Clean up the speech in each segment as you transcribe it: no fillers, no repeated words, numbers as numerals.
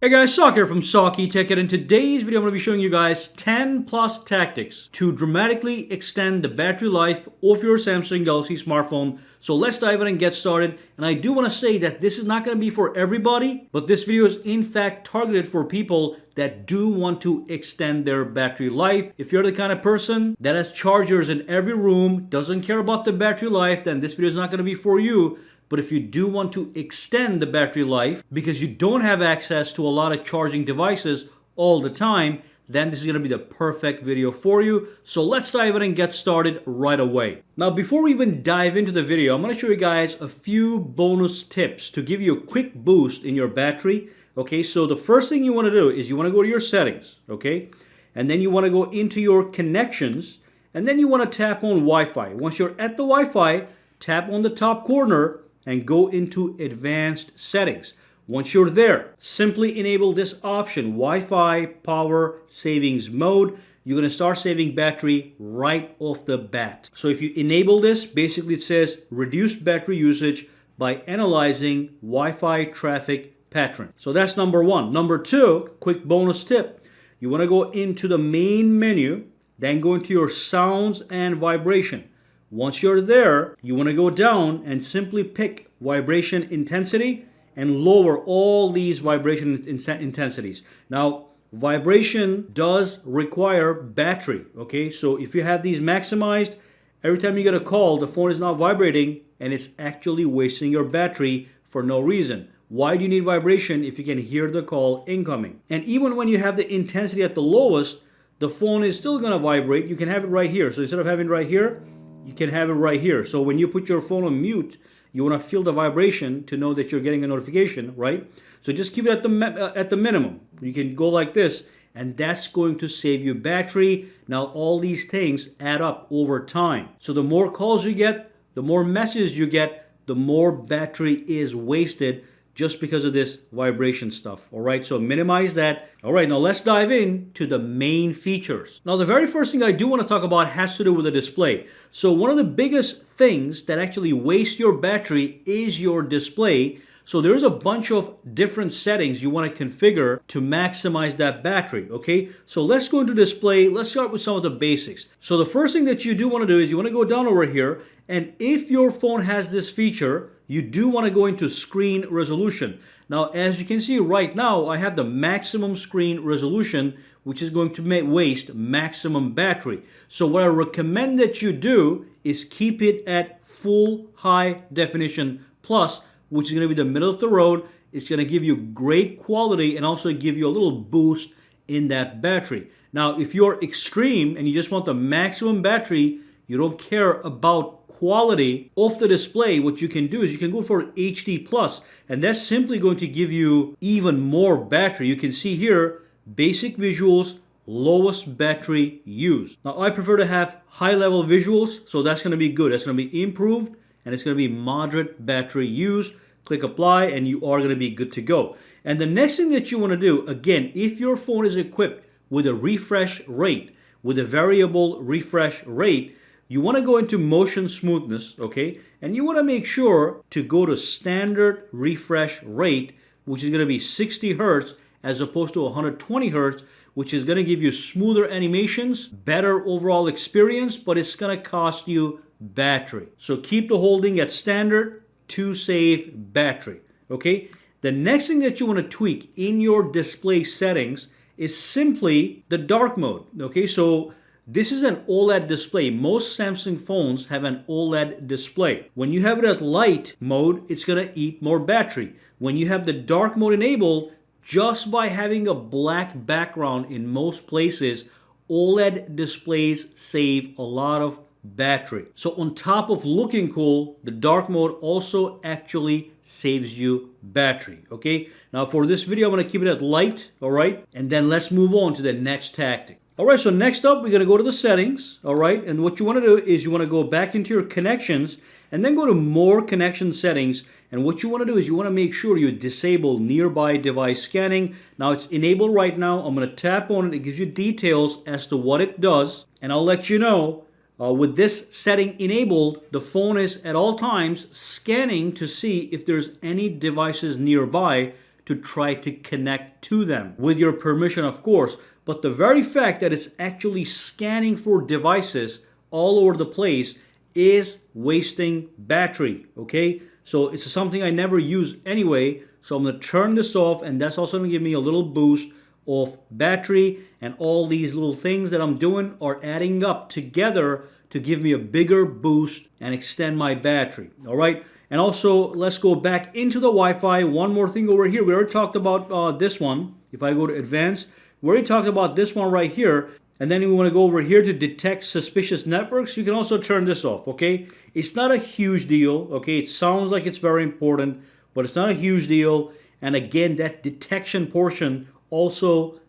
Hey guys, Sak here from SAKITECH, and in today's video I'm going to be showing you guys 10 plus tactics to dramatically extend the battery life of your Samsung Galaxy smartphone. So let's dive in and get started. And I do want to say that this is not going to be for everybody, but this video is in fact targeted for people that do want to extend their battery life. If you're the kind of person that has chargers in every room, doesn't care about the battery life, then this video is not going to be for you. But if you do want to extend the battery life because you don't have access to a lot of charging devices all the time, then this is going to be the perfect video for you. So let's dive in and get started right away. Now, before we even dive into the video, I'm going to show you guys a few bonus tips to give you a quick boost in your battery. Okay, so the first thing you want to do is you want to go to your settings, okay? And then you want to go into your connections, and then you want to tap on Wi-Fi. Once you're at the Wi-Fi, tap on the top corner and go into advanced settings. Once you're there, simply enable this option, Wi-Fi power savings mode. You're gonna start saving battery right off the bat. So if you enable this, basically it says reduce battery usage by analyzing Wi-Fi traffic pattern. So that's number one. Number two, quick bonus tip. You wanna go into the main menu, then go into your sounds and vibration. Once you're there, you want to go down and simply pick vibration intensity and lower all these vibration intensities. Now, vibration does require battery, okay? So if you have these maximized, every time you get a call, the phone is not vibrating and it's actually wasting your battery for no reason. Why do you need vibration if you can hear the call incoming? And even when you have the intensity at the lowest, the phone is still going to vibrate. You can have it right here. So instead of having it right here, you can have it right here. So when you put your phone on mute, you want to feel the vibration to know that you're getting a notification, right? So just keep it at the minimum. You can go like this, and that's going to save you battery. Now all these things add up over time. So the more calls you get, the more messages you get, the more battery is wasted just because of this vibration stuff. All right, so minimize that. All right, now let's dive in to the main features. Now, the very first thing I do want to talk about has to do with the display. So one of the biggest things that actually wastes your battery is your display. So there's a bunch of different settings you want to configure to maximize that battery, okay? So let's go into display. Let's start with some of the basics. So the first thing that you do want to do is you want to go down over here, and if your phone has this feature, you do want to go into screen resolution. Now, as you can see right now, I have the maximum screen resolution, which is going to waste maximum battery. So what I recommend that you do is keep it at full high definition plus, which is going to be the middle of the road. It's going to give you great quality and also give you a little boost in that battery. Now, if you're extreme and you just want the maximum battery, you don't care about quality of the display, what you can do is you can go for HD plus, and that's simply going to give you even more battery. You can see here, basic visuals, lowest battery use. Now, I prefer to have high level visuals, so that's going to be good. That's going to be improved, and it's going to be moderate battery use. Click apply, and you are going to be good to go. And the next thing that you want to do, again, if your phone is equipped with a refresh rate, with a variable refresh rate, you want to go into motion smoothness, okay? And you want to make sure to go to standard refresh rate, which is going to be 60 hertz as opposed to 120 hertz, which is going to give you smoother animations, better overall experience, but it's going to cost you battery. So keep the holding at standard to save battery, okay? The next thing that you want to tweak in your display settings is simply the dark mode, okay? So this is an OLED display. Most Samsung phones have an OLED display. When you have it at light mode, it's going to eat more battery. When you have the dark mode enabled, just by having a black background in most places, OLED displays save a lot of battery. So on top of looking cool, the dark mode also actually saves you battery, okay? Now for this video, I'm going to keep it at light, all right? And then let's move on to the next tactic. All right, so next up, we're going to go to the settings, all right? And what you want to do is you want to go back into your connections and then go to more connection settings. And what you want to do is you want to make sure you disable nearby device scanning. Now, it's enabled right now. I'm going to tap on it. It gives you details as to what it does. And I'll let you know, with this setting enabled, the phone is at all times scanning to see if there's any devices nearby to try to connect to them, with your permission of course. But the very fact that it's actually scanning for devices all over the place is wasting battery, okay? So it's something I never use anyway. So I'm going to turn this off, and that's also going to give me a little boost of battery. And all these little things that I'm doing are adding up together to give me a bigger boost and extend my battery. All right. And also, let's go back into the Wi-Fi. One more thing over here. We already talked about this one. If I go to advanced, we already talked about this one right here. And then we want to go over here to detect suspicious networks. You can also turn this off, okay? It's not a huge deal, okay? It sounds like it's very important, but it's not a huge deal. And again, that detection portion also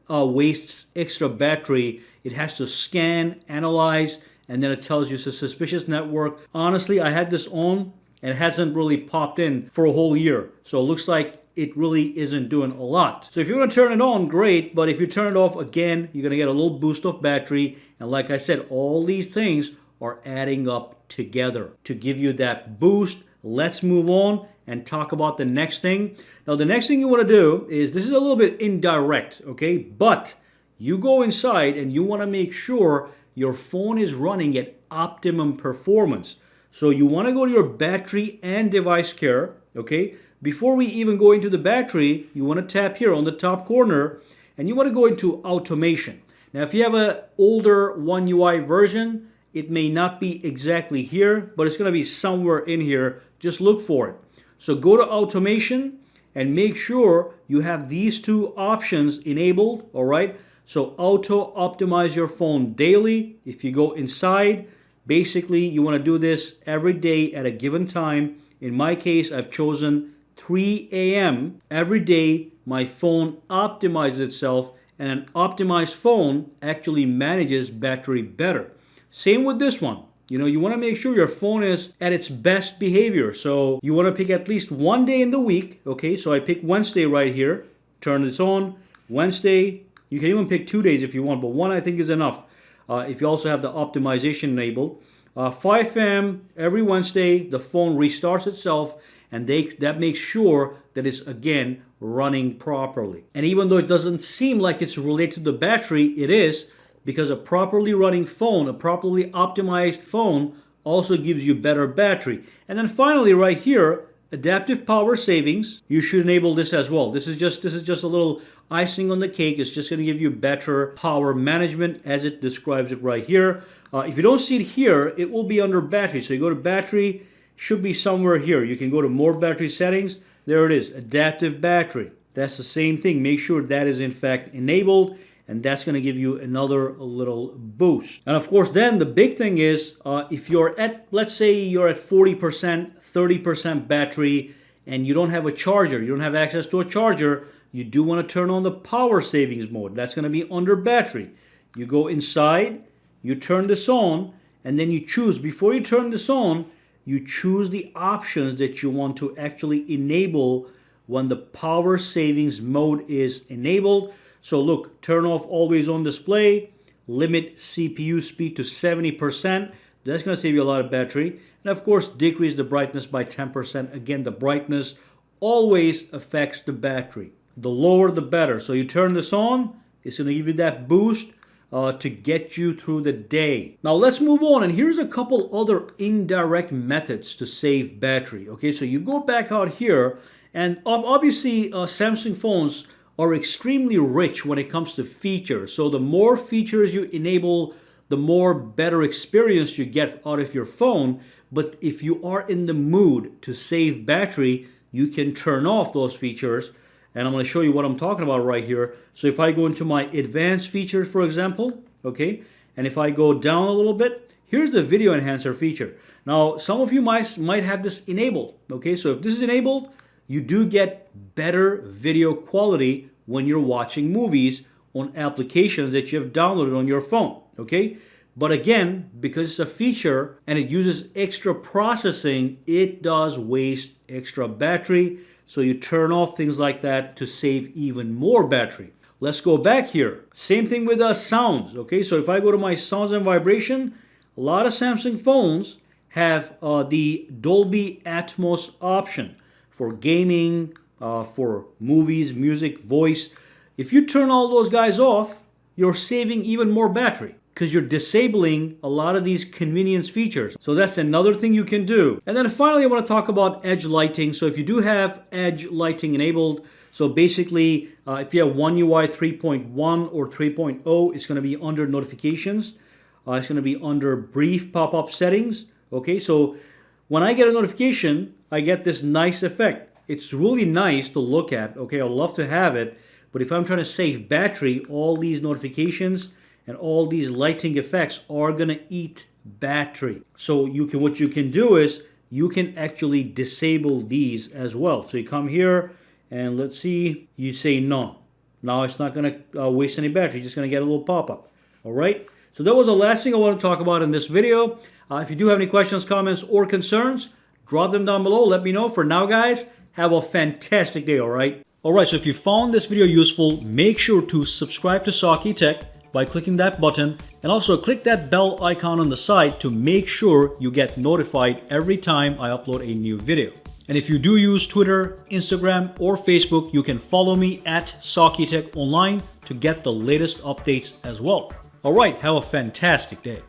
wastes extra battery. It has to scan, analyze, and then it tells you it's a suspicious network. Honestly, I had this on and it hasn't really popped in for a whole year. So it looks like it really isn't doing a lot. So if you want to turn it on, great. But if you turn it off, again, you're going to get a little boost of battery. And like I said, all these things are adding up together to give you that boost. Let's move on and talk about the next thing. Now, the next thing you want to do is, this is a little bit indirect, okay? But you go inside and you want to make sure your phone is running at optimum performance. So you want to go to your battery and device care, okay? Before we even go into the battery, you want to tap here on the top corner and you want to go into automation. Now, if you have an older One UI version, it may not be exactly here, but it's going to be somewhere in here. Just look for it. So go to automation and make sure you have these two options enabled, all right? So auto optimize your phone daily. If you go inside, basically you want to do this every day at a given time. In my case, I've chosen 3 a.m. every day. My phone optimizes itself, and an optimized phone actually manages battery better. Same with this one. You know, you want to make sure your phone is at its best behavior. So you want to pick at least one day in the week. Okay, so I pick Wednesday right here. Turn this on. Wednesday. You can even pick 2 days if you want, but one I think is enough. If you also have the optimization enabled. 5 a.m. every Wednesday, the phone restarts itself, and that makes sure that it's, again, running properly. And even though it doesn't seem like it's related to the battery, it is, because a properly running phone, a properly optimized phone, also gives you better battery. And then finally right here, adaptive power savings, you should enable this as well. This is just a little icing on the cake. It's just going to give you better power management as it describes it right here. If you don't see it here, it will be under battery. So you go to battery, should be somewhere here. You can go to more battery settings. There it is, adaptive battery. That's the same thing. Make sure that is in fact enabled, and that's going to give you another little boost. And of course, then the big thing is, if you're at, let's say you're at 40%, 30% battery, and you don't have a charger, you don't have access to a charger, you do want to turn on the power savings mode. That's going to be under battery. You go inside, you turn this on, and then you choose, before you turn this on, you choose the options that you want to actually enable when the power savings mode is enabled. So look, turn off always on display, limit CPU speed to 70%. That's going to save you a lot of battery. And of course, decrease the brightness by 10%. Again, the brightness always affects the battery. The lower, the better. So you turn this on, it's going to give you that boost to get you through the day. Now let's move on, and here's a couple other indirect methods to save battery. Okay, so you go back out here, and obviously Samsung phones are extremely rich when it comes to features. So the more features you enable, the more better experience you get out of your phone. But if you are in the mood to save battery, you can turn off those features. And I'm going to show you what I'm talking about right here. So if I go into my advanced features, for example, okay, and if I go down a little bit, here's the video enhancer feature. Now, some of you might have this enabled, okay? So if this is enabled, you do get better video quality when you're watching movies on applications that you have downloaded on your phone, okay? But again, because it's a feature and it uses extra processing, it does waste extra battery. So you turn off things like that to save even more battery. Let's go back here. Same thing with sounds, okay? So if I go to my sounds and vibration, a lot of Samsung phones have the Dolby Atmos option for gaming, for movies, music, voice. If you turn all those guys off, you're saving even more battery because you're disabling a lot of these convenience features. So that's another thing you can do. And then finally, I want to talk about edge lighting. So if you do have edge lighting enabled, so basically if you have One UI 3.1 or 3.0, it's going to be under notifications. It's going to be under brief pop-up settings. Okay, so when I get a notification, I get this nice effect. It's really nice to look at. Okay, I'd love to have it, but if I'm trying to save battery, all these notifications and all these lighting effects are gonna eat battery. So what you can do is you can actually disable these as well. So you come here and let's see, you say none. Now it's not gonna waste any battery, you're just gonna get a little pop-up. All right. So that was the last thing I want to talk about in this video. If you do have any questions, comments, or concerns, drop them down below. Let me know. For now, guys, have a fantastic day, all right? All right, so if you found this video useful, make sure to subscribe to SAKITECH by clicking that button, and also click that bell icon on the side to make sure you get notified every time I upload a new video. And if you do use Twitter, Instagram, or Facebook, you can follow me at SAKITECH Online to get the latest updates as well. All right, have a fantastic day.